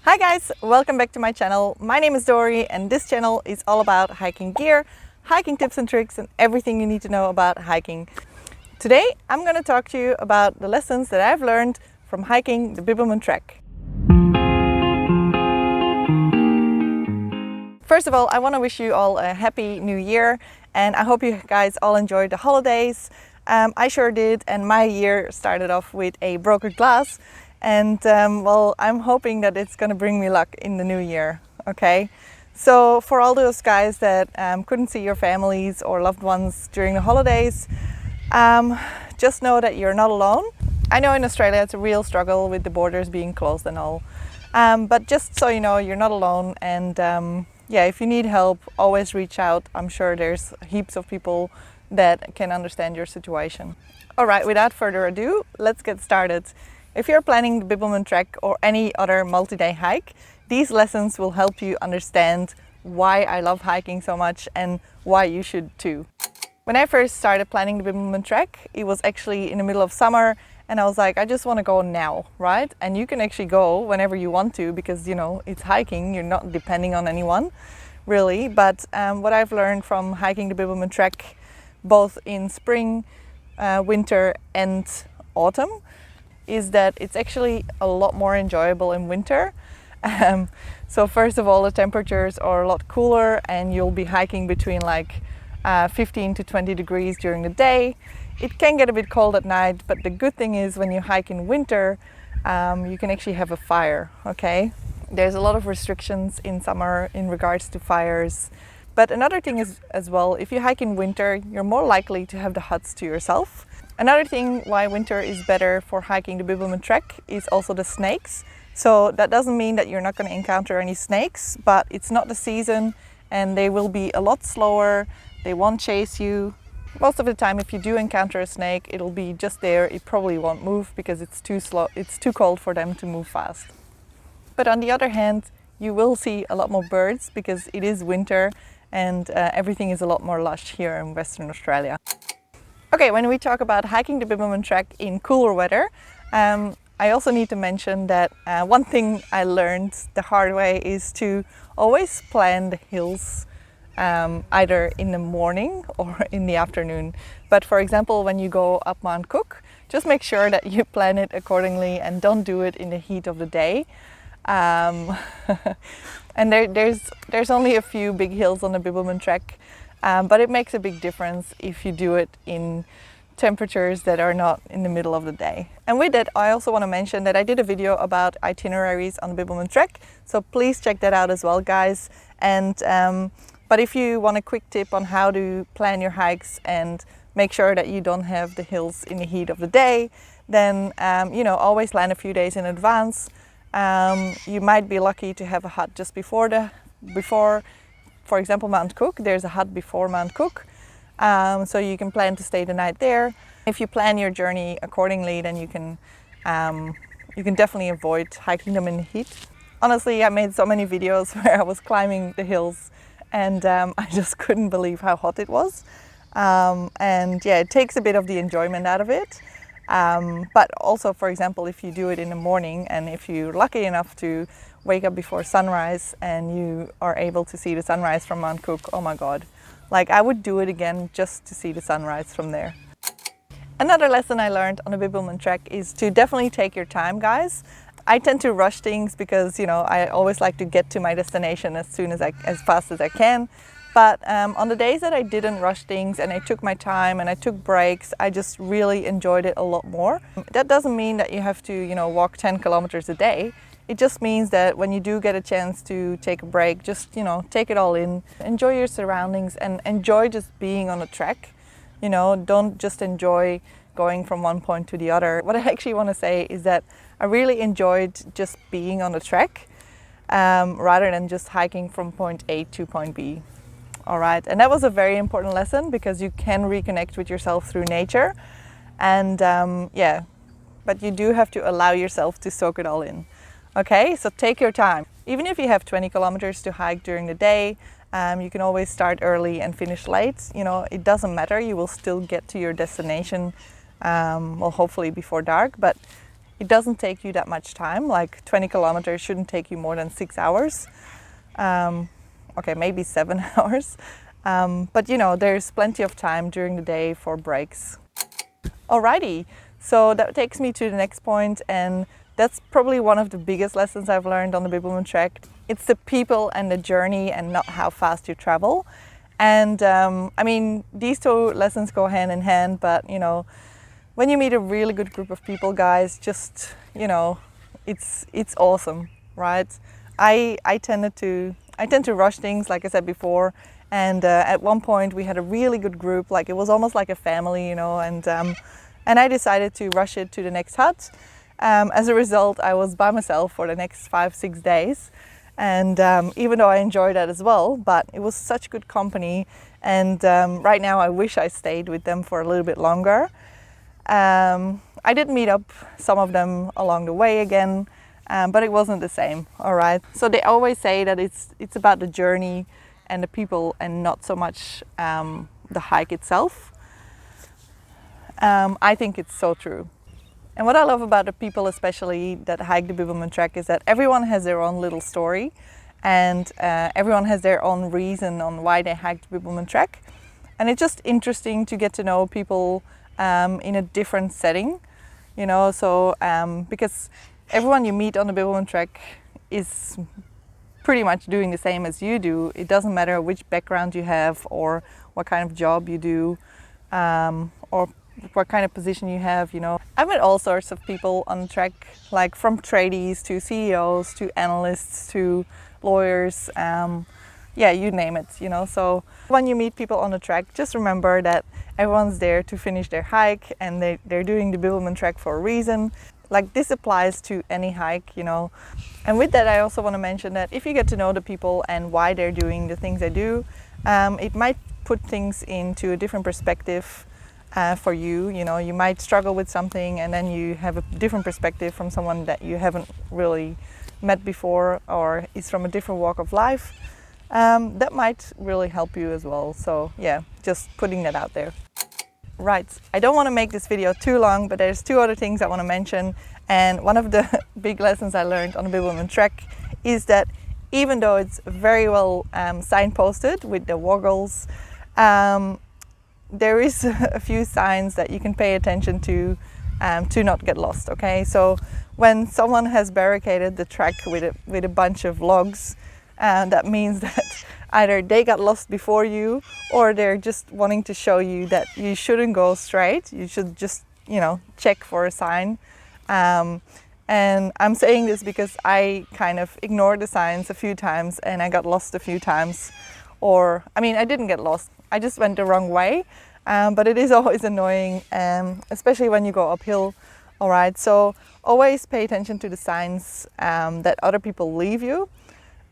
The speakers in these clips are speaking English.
Hi guys, welcome back to my channel. My name is Dory and this channel is all about hiking gear, hiking tips and tricks and everything you need to know about hiking. Today I'm going to talk to you about the lessons that I've learned from hiking the Bibbulmun Trek. First of all, I want to wish you all a happy new year and I hope you guys all enjoyed the holidays. I sure did, and my year started off with a broken glass. And well, I'm hoping that it's going to bring me luck in the new year, okay? So for all those guys that couldn't see your families or loved ones during the holidays, just know that you're not alone. I know in Australia it's a real struggle with the borders being closed and all, but just so you know, you're not alone. And yeah, if you need help, always reach out. I'm sure there's heaps of people that can understand your situation. All right, without further ado, let's get started. If you're planning the Bibbulmun Trek or any other multi-day hike, these lessons will help you understand why I love hiking so much and why you should too. When I first started planning the Bibbulmun Trek, it was actually in the middle of summer and I was like, I just want to go now, right? And you can actually go whenever you want to because, you know, it's hiking, you're not depending on anyone really. But what I've learned from hiking the Bibbulmun Trek, both in spring, winter and autumn, is that it's actually a lot more enjoyable in winter. So first of all, the temperatures are a lot cooler and you'll be hiking between like 15 to 20 degrees during the day. It can get a bit cold at night, but the good thing is when you hike in winter, you can actually have a fire, okay? There's a lot of restrictions in summer in regards to fires. But another thing is as well, if you hike in winter, you're more likely to have the huts to yourself. Another thing why winter is better for hiking the Bibbulmun Trek is also the snakes. So that doesn't mean that you're not going to encounter any snakes, but it's not the season and they will be a lot slower. They won't chase you. Most of the time if you do encounter a snake, it'll be just there. It probably won't move because it's too slow. It's too cold for them to move fast. But on the other hand, you will see a lot more birds because it is winter and everything is a lot more lush here in Western Australia. Okay, when we talk about hiking the Bibbulmun Trek in cooler weather, I also need to mention that one thing I learned the hard way is to always plan the hills either in the morning or in the afternoon. But for example, when you go up Mount Cook, just make sure that you plan it accordingly and don't do it in the heat of the day. And there's only a few big hills on the Bibbulmun Trek. But it makes a big difference if you do it in temperatures that are not in the middle of the day. And with that, I also want to mention that I did a video about itineraries on the Bibbulmun Trek, so please check that out as well, guys. And but if you want a quick tip on how to plan your hikes and make sure that you don't have the hills in the heat of the day, then you know, always plan a few days in advance. You might be lucky to have a hut just before. For example, Mount Cook, there's a hut before Mount Cook, so you can plan to stay the night there. If you plan your journey accordingly, then you can definitely avoid hiking them in the heat. Honestly, I made so many videos where I was climbing the hills and I just couldn't believe how hot it was. And yeah, it takes a bit of the enjoyment out of it. But also, for example, if you do it in the morning and if you're lucky enough to wake up before sunrise and you are able to see the sunrise from Mount Cook, oh my God. Like, I would do it again just to see the sunrise from there. Another lesson I learned on the Bibbulmun Trek is to definitely take your time, guys. I tend to rush things because, you know, I always like to get to my destination as fast as I can. But on the days that I didn't rush things and I took my time and I took breaks, I just really enjoyed it a lot more. That doesn't mean that you have to, you know, walk 10 kilometers a day. It just means that when you do get a chance to take a break, just, you know, take it all in, enjoy your surroundings and enjoy just being on a trek. You know, don't just enjoy going from one point to the other. What I actually want to say is that I really enjoyed just being on the trek rather than just hiking from point A to point B. All right, and that was a very important lesson because you can reconnect with yourself through nature. And yeah, but you do have to allow yourself to soak it all in. Okay, so take your time. Even if you have 20 kilometers to hike during the day, you can always start early and finish late. You know, it doesn't matter, you will still get to your destination, well, hopefully before dark, but it doesn't take you that much time. Like 20 kilometers shouldn't take you more than 6 hours. Okay, maybe 7 hours. But you know, there's plenty of time during the day for breaks. Alrighty, so that takes me to the next point, and that's probably one of the biggest lessons I've learned on the Bibbulmun Trek. It's the people and the journey and not how fast you travel. And I mean, these two lessons go hand in hand, but you know, when you meet a really good group of people, guys, just, you know, it's awesome, right? I tend to rush things, like I said before, and at one point we had a really good group, like it was almost like a family, you know, and I decided to rush it to the next hut. As a result, I was by myself for the next 5-6 days, and even though I enjoyed that as well, but it was such good company, and right now I wish I stayed with them for a little bit longer. I did meet up some of them along the way again, but it wasn't the same, all right? So they always say that it's about the journey and the people and not so much the hike itself. I think it's so true. And what I love about the people, especially that hike the Bibbulmun Trek, is that everyone has their own little story, and everyone has their own reason on why they hiked the Bibbulmun Trek. And it's just interesting to get to know people in a different setting, you know, so because everyone you meet on the Bibbulmun Trek is pretty much doing the same as you do. It doesn't matter which background you have or what kind of job you do, or what kind of position you have, you know. I've met all sorts of people on the trek, like from tradies to CEOs to analysts to lawyers, yeah, you name it, you know. So when you meet people on the trek, just remember that everyone's there to finish their hike, and they're doing the Bibbulmun Trek for a reason. Like, this applies to any hike, you know. And with that, I also want to mention that if you get to know the people and why they're doing the things they do, it might put things into a different perspective for you. You know, you might struggle with something and then you have a different perspective from someone that you haven't really met before or is from a different walk of life. That might really help you as well. So yeah, just putting that out there. Right, I don't want to make this video too long, but there's two other things I want to mention. And one of the big lessons I learned on the Bibbulmun Trek is that even though it's very well signposted with the woggles, there is a few signs that you can pay attention to not get lost, okay? So when someone has barricaded the trek with a bunch of logs, that means that either they got lost before you, or they're just wanting to show you that you shouldn't go straight. You should just, you know, check for a sign. And I'm saying this because I kind of ignored the signs a few times and I got lost a few times. Or, I mean, I didn't get lost. I just went the wrong way. But it is always annoying, especially when you go uphill. All right, so always pay attention to the signs that other people leave you.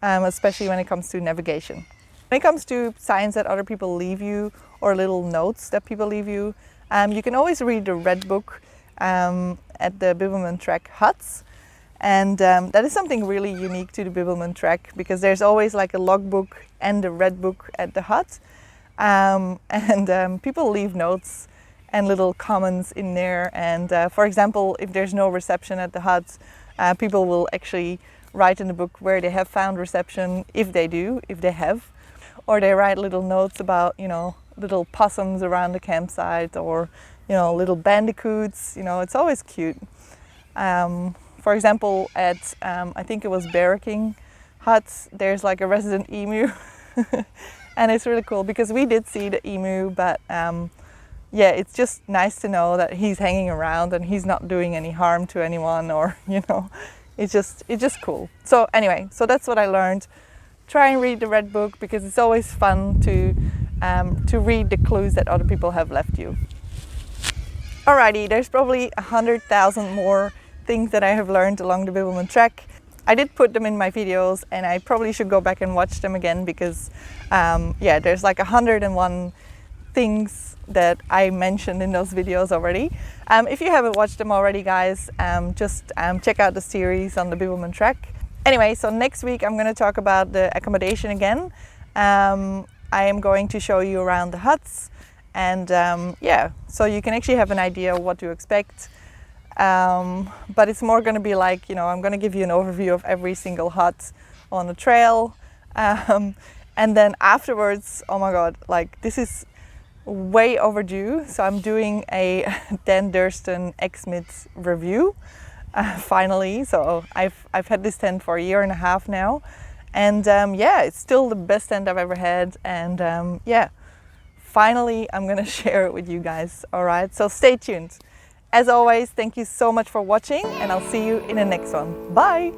Especially when it comes to navigation. When it comes to signs that other people leave you or little notes that people leave you, you can always read the red book at the Bibbulmun Trek huts. And that is something really unique to the Bibbulmun Trek, because there's always like a logbook and a red book at the hut. And people leave notes and little comments in there. And for example, if there's no reception at the hut, people will actually write in the book where they have found reception, if they have, or they write little notes about, you know, little possums around the campsite, or, you know, little bandicoots. You know, it's always cute. For example, at I think it was Barracking Hut, there's like a resident emu, and it's really cool because we did see the emu, but yeah, it's just nice to know that he's hanging around and he's not doing any harm to anyone, or, you know. It's just cool. So anyway, so that's what I learned. Try and read the red book, because it's always fun to read the clues that other people have left you. Alrighty, there's probably 100,000 more things that I have learned along the Bibbulmun Trek. I did put them in my videos, and I probably should go back and watch them again, because yeah, there's like 101 things that I mentioned in those videos already. If you haven't watched them already, guys, just check out the series on the Bibbulmun Trek. Anyway, so next week I'm going to talk about the accommodation again. I am going to show you around the huts, and yeah, so you can actually have an idea of what to expect. But it's more going to be like, I'm going to give you an overview of every single hut on the trail. And then afterwards, oh my God, like this is way overdue. So I'm doing a Dan Durston X-Mids review finally. So I've had this tent for a year and a half now. And yeah, it's still the best tent I've ever had. And yeah, finally I'm going to share it with you guys. All right, so stay tuned. As always, thank you so much for watching, and I'll see you in the next one. Bye!